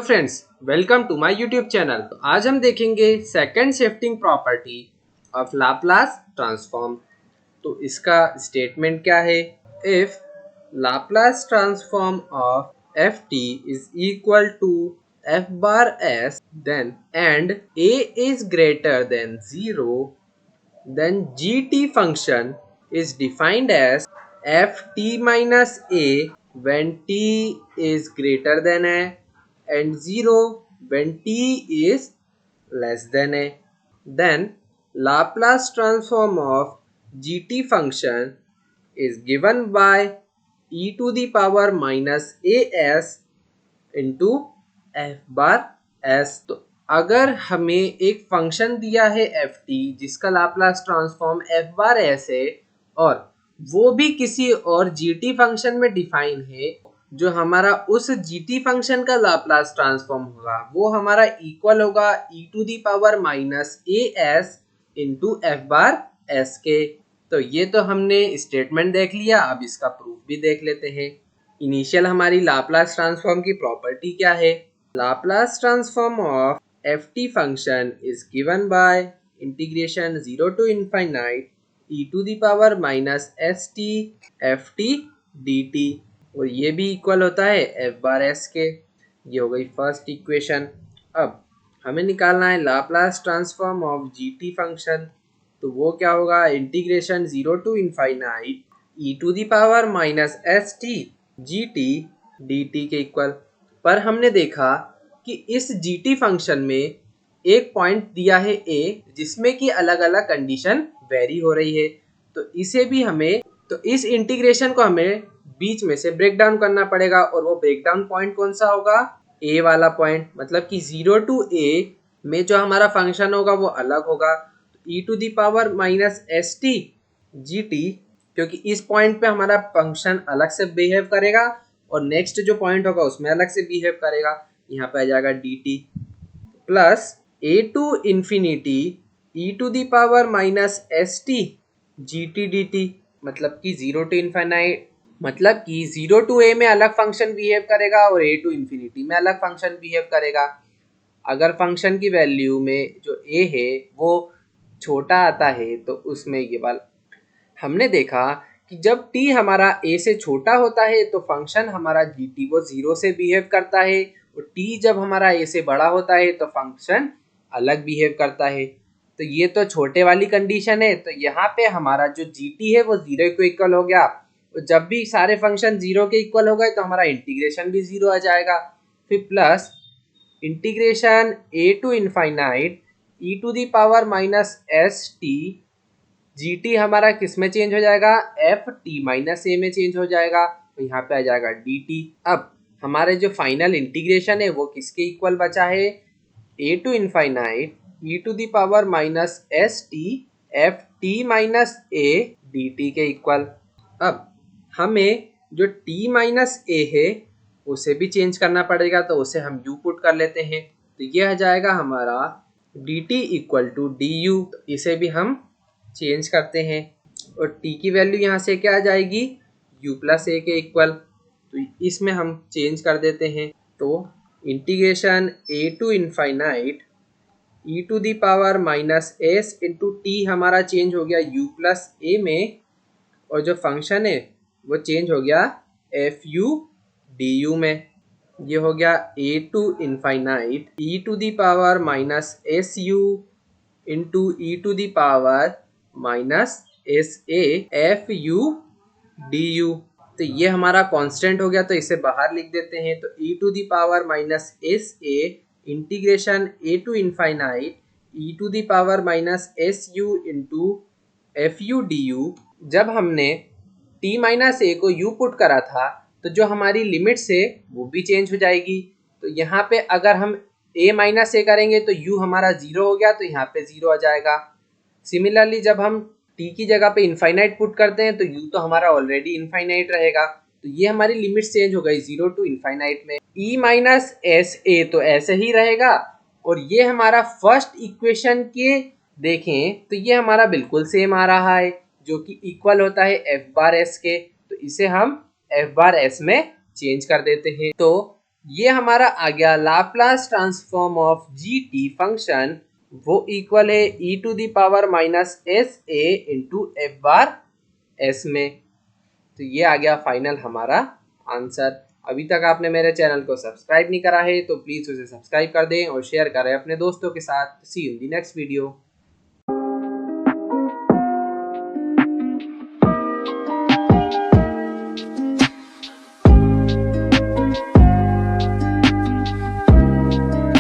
Friends, welcome to my YouTube channel. तो आज हम देखेंगे second shifting property of Laplace transform. तो इसका स्टेटमेंट क्या है? If Laplace transform of F T is equal to F bar S then and A is greater than 0, then gt function is defined as ft minus a when t is greater than a and 0 when t is less than a. Then Laplace transform of gt function is given by e to the power minus as into F bar S. तो अगर हमें एक function दिया है F T जिसका Laplace transform F bar S है और वो भी किसी और जी टी फंक्शन में डिफाइन है, जो हमारा उस जी टी फंक्शन का लाप्लास ट्रांसफॉर्म होगा वो हमारा इक्वल होगा E to the power minus A S into F bar S के। तो ये तो हमने स्टेटमेंट देख लिया, अब इसका प्रूफ भी देख लेते हैं। इनिशियल हमारी लाप्लास ट्रांसफॉर्म की प्रॉपर्टी क्या है? Laplace transform of F T function is given by integration 0 to infinite E to the power minus S T F T D T, और ये भी इक्वल होता है एफ बार एस के। ये हो गई फर्स्ट इक्वेशन। अब हमें निकालना है Laplace transform of G T function. तो वो क्या होगा? Integration 0 to infinite E to the power minus S T G T D T के इक्वल। पर हमने देखा कि इस जी टी फंक्शन में एक पॉइंट दिया है ए जिसमें कि अलग अलग कंडीशन वेरी हो रही है, तो इसे भी हमें, तो इस इंटीग्रेशन को हमें बीच में से ब्रेक डाउन करना पड़ेगा। और वो ब्रेक डाउन पॉइंट कौन सा होगा? ए वाला पॉइंट, मतलब कि 0 टू ए में जो हमारा फंक्शन होगा वो अलग होगा। E to the power minus S T G T, क्योंकि इस पॉइंट पे हमारा फंक्शन अलग से बिहेव करेगा और नेक्स्ट जो पॉइंट होगा उसमें अलग से बिहेव करेगा। यहाँ पे आ जाएगा D T plus A to infinity E to the power minus S T G T D T, मतलब कि 0 टू इन्फिनाइट, मतलब कि 0 टू ए में अलग फंक्शन बिहेव करेगा और ए टू इन्फिनिटी में अलग फंक्शन बिहेव करेगा। अगर फंक्शन की वैल्यू में जो ए है वो छोटा आता है तो उसमें ये वाला हमने देखा कि जब t हमारा a से छोटा होता है तो फंक्शन हमारा gt वो 0 से बिहेव करता है, और t जब हमारा a से बड़ा होता है तो फंक्शन अलग बिहेव करता है। तो ये तो छोटे वाली कंडीशन है। तो यहाँ पे हमारा जो gt है वो 0 को इक्वल हो गया, और जब भी सारे फंक्शन 0 के इक्वल हो गए तो हमारा इंटीग्रेशन भी 0 आ जाएगा। फिर plus integration a to infinite E to the power minus S T G T हमारा किस में चेंज हो जाएगा? एफ टी माइनस ए में चेंज हो जाएगा, तो यहाँ पे आ जाएगा डी टी। अब हमारे जो फाइनल इंटीग्रेशन है वो किसके इक्वल बचा है? A to infinite E to the power minus S T F T minus A D T के इक्वल। अब हमें जो टी माइनस ए है उसे भी चेंज करना पड़ेगा, तो उसे हम यू पुट कर लेते हैं। तो ये आ जाएगा हमारा D T equal to D U. इसे भी हम चेंज करते हैं और t की वैल्यू यहाँ से क्या आ जाएगी? u प्लस ए के इक्वल। तो इसमें हम चेंज कर देते हैं। तो integration a to infinite E to the power minus S into T हमारा चेंज हो गया u प्लस ए में, और जो फंक्शन है वो चेंज हो गया एफ यू डी यू में। ये हो गया a to infinite E to the power minus S U into E to the power minus S A F U D U. तो ये हमारा कांस्टेंट हो गया, तो इसे बाहर लिख देते हैं। तो E to the power minus S A integration A to infinite E to the power minus S U into F U D U. जब हमने टी माइनस ए को यू पुट करा था तो जो हमारी लिमिट्स है वो भी चेंज हो जाएगी। तो यहाँ पे अगर हम ए माइनस ए करेंगे तो यू हमारा 0 हो गया, तो यहाँ पे 0 आ जाएगा। सिमिलरली जब हम t की जगह पे इनफाइनाइट पुट करते हैं तो u तो हमारा ऑलरेडी इनफाइनाइट रहेगा। तो ये हमारी लिमिट चेंज हो गई 0 टू इनफाइनाइट में। e माइनस एस ए तो ऐसे ही रहेगा, और ये हमारा फर्स्ट इक्वेशन के देखें तो ये हमारा बिल्कुल सेम आ रहा है, जो कि इक्वल होता है एफ बार एस के। तो इसे हम एफ बार एस में चेंज कर देते हैं। तो ये हमारा आ गया Laplace transform of G T function, वो इक्वल है E to the power minus S A into F bar S में। तो ये आ गया फाइनल हमारा आंसर। अभी तक आपने मेरे चैनल को सब्सक्राइब नहीं करा है तो प्लीज़ उसे सब्सक्राइब कर दें और शेयर करें अपने दोस्तों के साथ। See you in the next video.